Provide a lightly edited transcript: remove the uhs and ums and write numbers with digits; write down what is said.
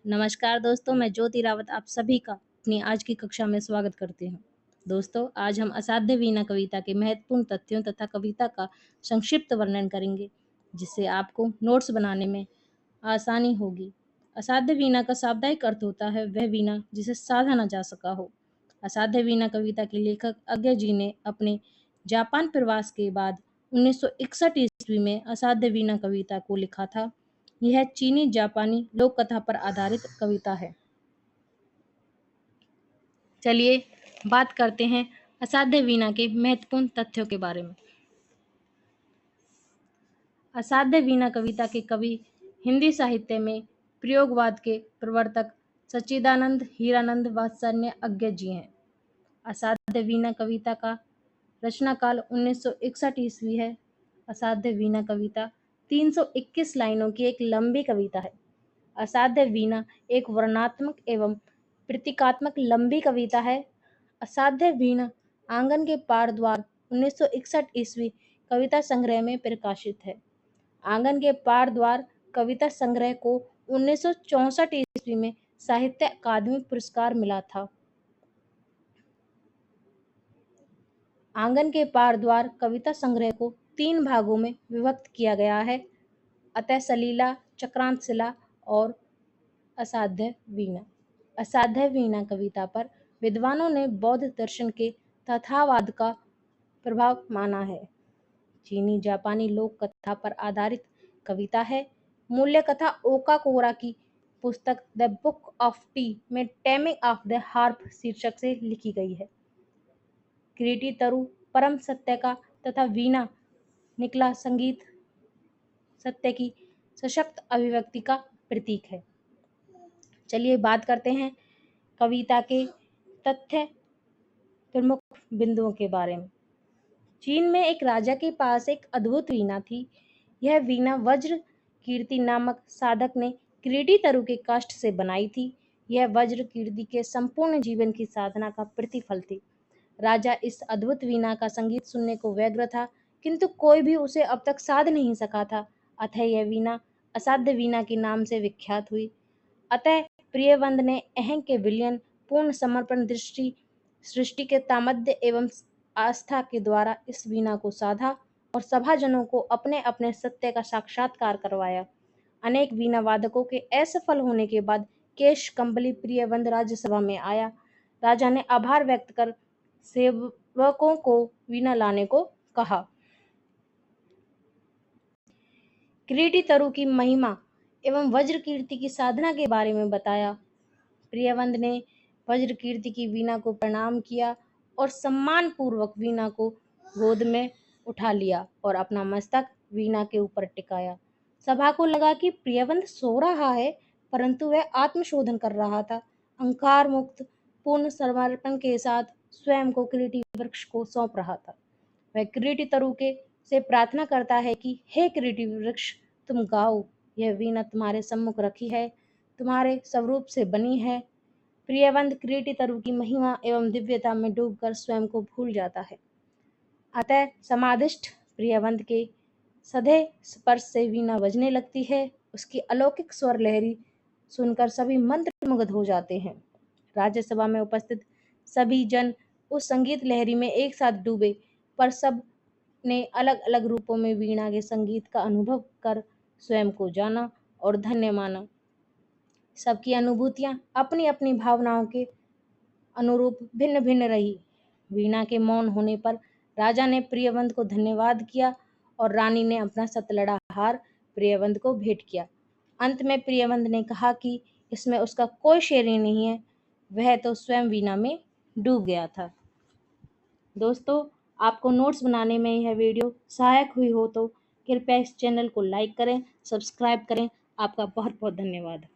नमस्कार दोस्तों, मैं ज्योति रावत आप सभी का अपनी आज की कक्षा में स्वागत करती हूँ। दोस्तों, आज हम असाध्य वीणा कविता के महत्वपूर्ण तथ्यों तथा कविता का संक्षिप्त वर्णन करेंगे, जिससे आपको नोट्स बनाने में आसानी होगी। असाध्य वीणा का शाब्दिक अर्थ होता है वह वीणा जिसे साधा न जा सका हो। असाध्य वीणा कविता के लेखक अज्ञे जी ने अपने जापान प्रवास के बाद 1961 ईस्वी में असाध्य वीणा कविता को लिखा था। यह चीनी जापानी लोक कथा पर आधारित कविता है। चलिए बात करते हैं असाध्य वीणा के महत्वपूर्ण तथ्यों के बारे में। असाध्य वीणा कविता के कवि हिंदी साहित्य में प्रयोगवाद के प्रवर्तक सच्चिदानंद हीरानंद वात्सल्य अज्ञे जी हैं। असाध्य वीणा कविता का रचना काल 1961 ईस्वी है। असाध्य वीणा कविता 321 लाइनों की एक लंबी कविता है। असाध्य वीणा एक वर्णनात्मक एवं प्रतीकात्मक लंबी कविता है। असाध्य वीणा आंगन के पार द्वार 1961 ईस्वी कविता संग्रह में प्रकाशित है। आंगन के पार द्वार कविता संग्रह को 1964 ईस्वी में साहित्य अकादमी पुरस्कार मिला था। आंगन के पार द्वार कविता संग्रह को 3 भागों में विभक्त किया गया है, अतः सलीला, चक्रांत शिला और असाध्य वीणा। असाध्य वीणा कविता पर विद्वानों ने बौद्ध दर्शन के तथावाद का प्रभाव माना है। चीनी जापानी लोक कथा पर आधारित कविता है। मूल्य कथा ओकाकोरा की पुस्तक द बुक ऑफ टी में टेमिंग ऑफ द हार्प शीर्षक से लिखी गई है। किरीटी तरु परम सत्य का तथा वीणा निकला संगीत सत्य की सशक्त अभिव्यक्ति का प्रतीक है। चलिए बात करते हैं कविता के तथ्य प्रमुख बिंदुओं के बारे में। चीन में एक राजा के पास एक अद्भुत वीणा थी। यह वीणा वज्र कीर्ति नामक साधक ने किरीटी तरु के काष्ठ से बनाई थी। यह वज्र कीर्ति के संपूर्ण जीवन की साधना का प्रतिफल थी। राजा इस अद्भुत वीणा का संगीत सुनने को व्यग्र था, किंतु कोई भी उसे अब तक साध नहीं सका था। अतः यह वीणा असाध्य वीणा के नाम से विख्यात हुई। अतः प्रियवंद ने अहं के विलयन पूर्ण समर्पण दृष्टि सृष्टि के तामध्य एवं आस्था के द्वारा इस वीणा को साधा और सभाजनों को अपने अपने सत्य का साक्षात्कार करवाया। अनेक वीणा वादकों के असफल होने के बाद केश कंबली प्रियवंद राज्यसभा में आया। राजा ने आभार व्यक्त कर सेवकों को वीणा लाने को कहा। किरीटी तरु की महिमा एवं वज्र कीर्ति की साधना के बारे में बताया। प्रियवंद ने वज्र कीर्ति की वीणा को प्रणाम किया और सम्मान पूर्वक वीणा को गोद में उठा लिया और अपना मस्तक वीणा के ऊपर टिकाया। सभा को लगा कि प्रियवंद सो रहा है, परंतु वह आत्मशोधन कर रहा था। अहंकार मुक्त पूर्ण समर्पण के साथ स्वयं को किरीटी वृक्ष को सौंप रहा था। वह किरीटी तरु के से प्रार्थना करता है कि हे किरीटी वृक्ष, तुम गाओ, यह वीणा तुम्हारे सम्मुख रखी है, तुम्हारे स्वरूप से बनी है। प्रियवंद किरीटी तरु की महिमा एवं दिव्यता में डूबकर स्वयं को भूल जाता है। अतः समाधिष्ठ प्रियवंद के सधे स्पर्श से वीणा बजने लगती है। उसकी अलौकिक स्वर लहरी सुनकर सभी मंत्रमुग्ध हो जाते हैं। राज्यसभा में उपस्थित सभी जन उस संगीत लहरी में एक साथ डूबे, पर सब ने अलग अलग रूपों में वीणा के संगीत का अनुभव कर स्वयं को जाना और धन्य माना। सबकी अनुभूतियां अपनी अपनी भावनाओं के अनुरूप भिन्न भिन्न रही। वीणा के मौन होने पर राजा ने प्रियवंद को धन्यवाद किया और रानी ने अपना सतलड़ा हार प्रियवंद को भेंट किया। अंत में प्रियवंद ने कहा कि इसमें उसका कोई शेर नहीं है, वह तो स्वयं वीणा में डूब गया था। दोस्तों, आपको नोट्स बनाने में यह वीडियो सहायक हुई हो तो कृपया इस चैनल को लाइक करें, सब्सक्राइब करें। आपका बहुत बहुत धन्यवाद।